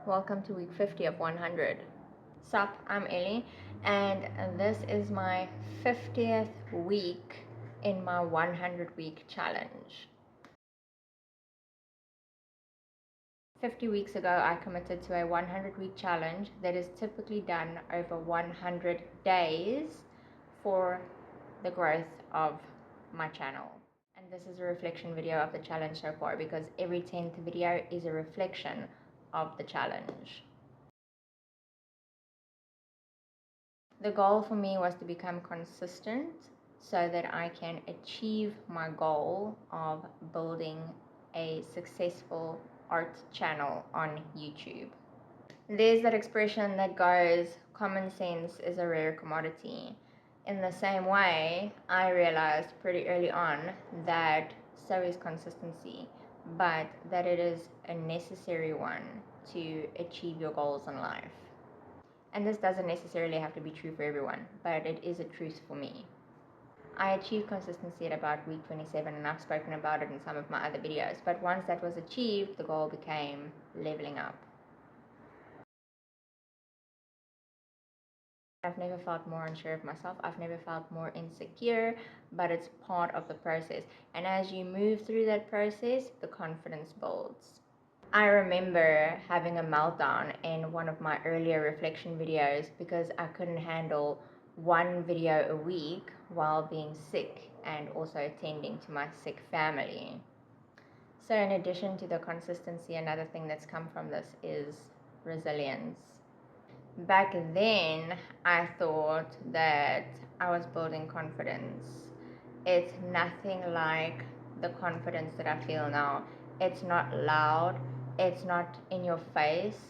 Welcome to week 50 of 100. Sup, I'm Ellie, and this is my 50th week in my 100 week challenge. 50 weeks ago, I committed to a 100 week challenge that is typically done over 100 days for the growth of my channel. And this is a reflection video of the challenge so far because every 10th video is a reflection of the challenge. The goal for me was to become consistent so that I can achieve my goal of building a successful art channel on YouTube. There's that expression that goes, common sense is a rare commodity. In the same way, I realized pretty early on that so is consistency, but that it is a necessary one to achieve your goals in life. And this doesn't necessarily have to be true for everyone, but it is a truth for me. I achieved consistency at about week 27, and I've spoken about it in some of my other videos. But once that was achieved, the goal became leveling up. I've never felt more unsure of myself. I've never felt more insecure, but it's part of the process. And as you move through that process, the confidence builds. I remember having a meltdown in one of my earlier reflection videos because I couldn't handle one video a week while being sick and also attending to my sick family. So in addition to the consistency, another thing that's come from this is resilience. Back then, I thought that I was building confidence. It's nothing like the confidence that I feel now. It's not loud, it's not in your face,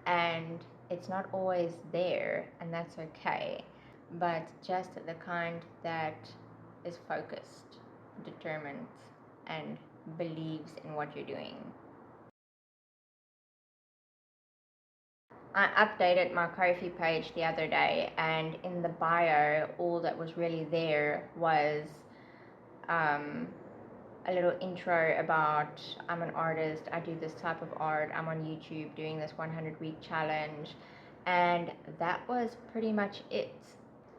and it's not always there, and that's okay. But just the kind that is focused, determined, and believes in what you're doing. I updated my Ko-fi page the other day, and in the bio, all that was really there was a little intro about I'm an artist, I do this type of art, I'm on YouTube doing this 100 week challenge, and that was pretty much it.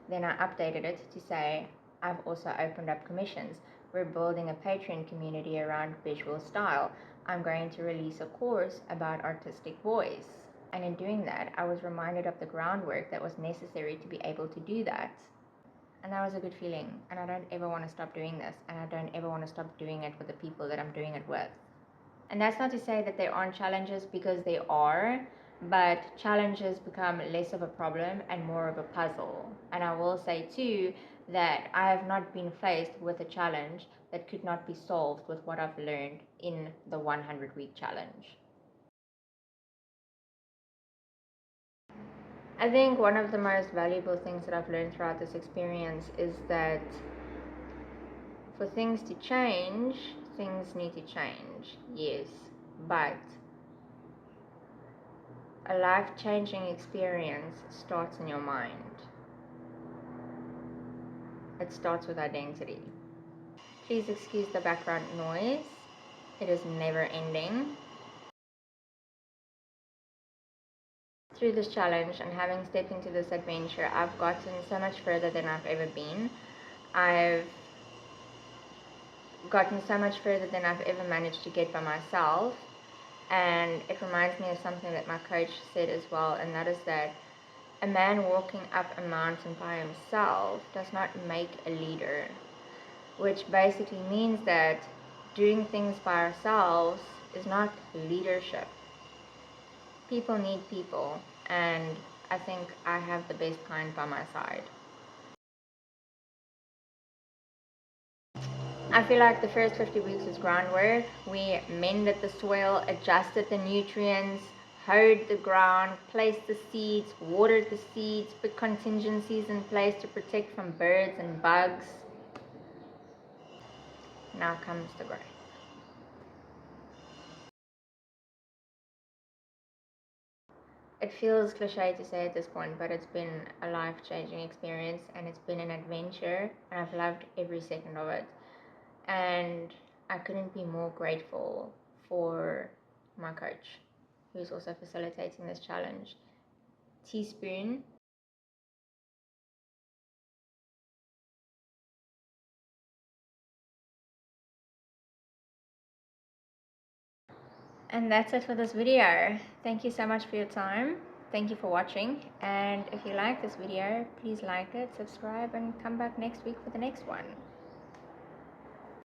Then I updated it to say I've also opened up commissions. We're building a Patreon community around visual style. I'm going to release a course about artistic voice. And in doing that, I was reminded of the groundwork that was necessary to be able to do that. And that was a good feeling. And I don't ever want to stop doing this. And I don't ever want to stop doing it with the people that I'm doing it with. And that's not to say that there aren't challenges, because they are, but challenges become less of a problem and more of a puzzle. And I will say too that I have not been faced with a challenge that could not be solved with what I've learned in the 100 week challenge. I think one of the most valuable things that I've learned throughout this experience is that for things to change, things need to change, yes, but a life-changing experience starts in your mind. It starts with identity. Please excuse the background noise. It is never ending. Through this challenge and having stepped into this adventure, I've gotten so much further than I've ever been. I've gotten so much further than I've ever managed to get by myself. And it reminds me of something that my coach said as well, and that is that a man walking up a mountain by himself does not make a leader, which basically means that doing things by ourselves is not leadership. People need people, and I think I have the best kind by my side. I feel like the first 50 weeks was groundwork. We mended the soil, adjusted the nutrients, hoed the ground, placed the seeds, watered the seeds, put contingencies in place to protect from birds and bugs. Now comes the growth. It feels cliche to say at this point, but it's been a life-changing experience, and it's been an adventure, and I've loved every second of it. And I couldn't be more grateful for my coach. who's also facilitating this challenge. Teaspoon. And that's it for this video. Thank you so much for your time. Thank you for watching. And if you like this video, please like it, subscribe, and come back next week for the next one.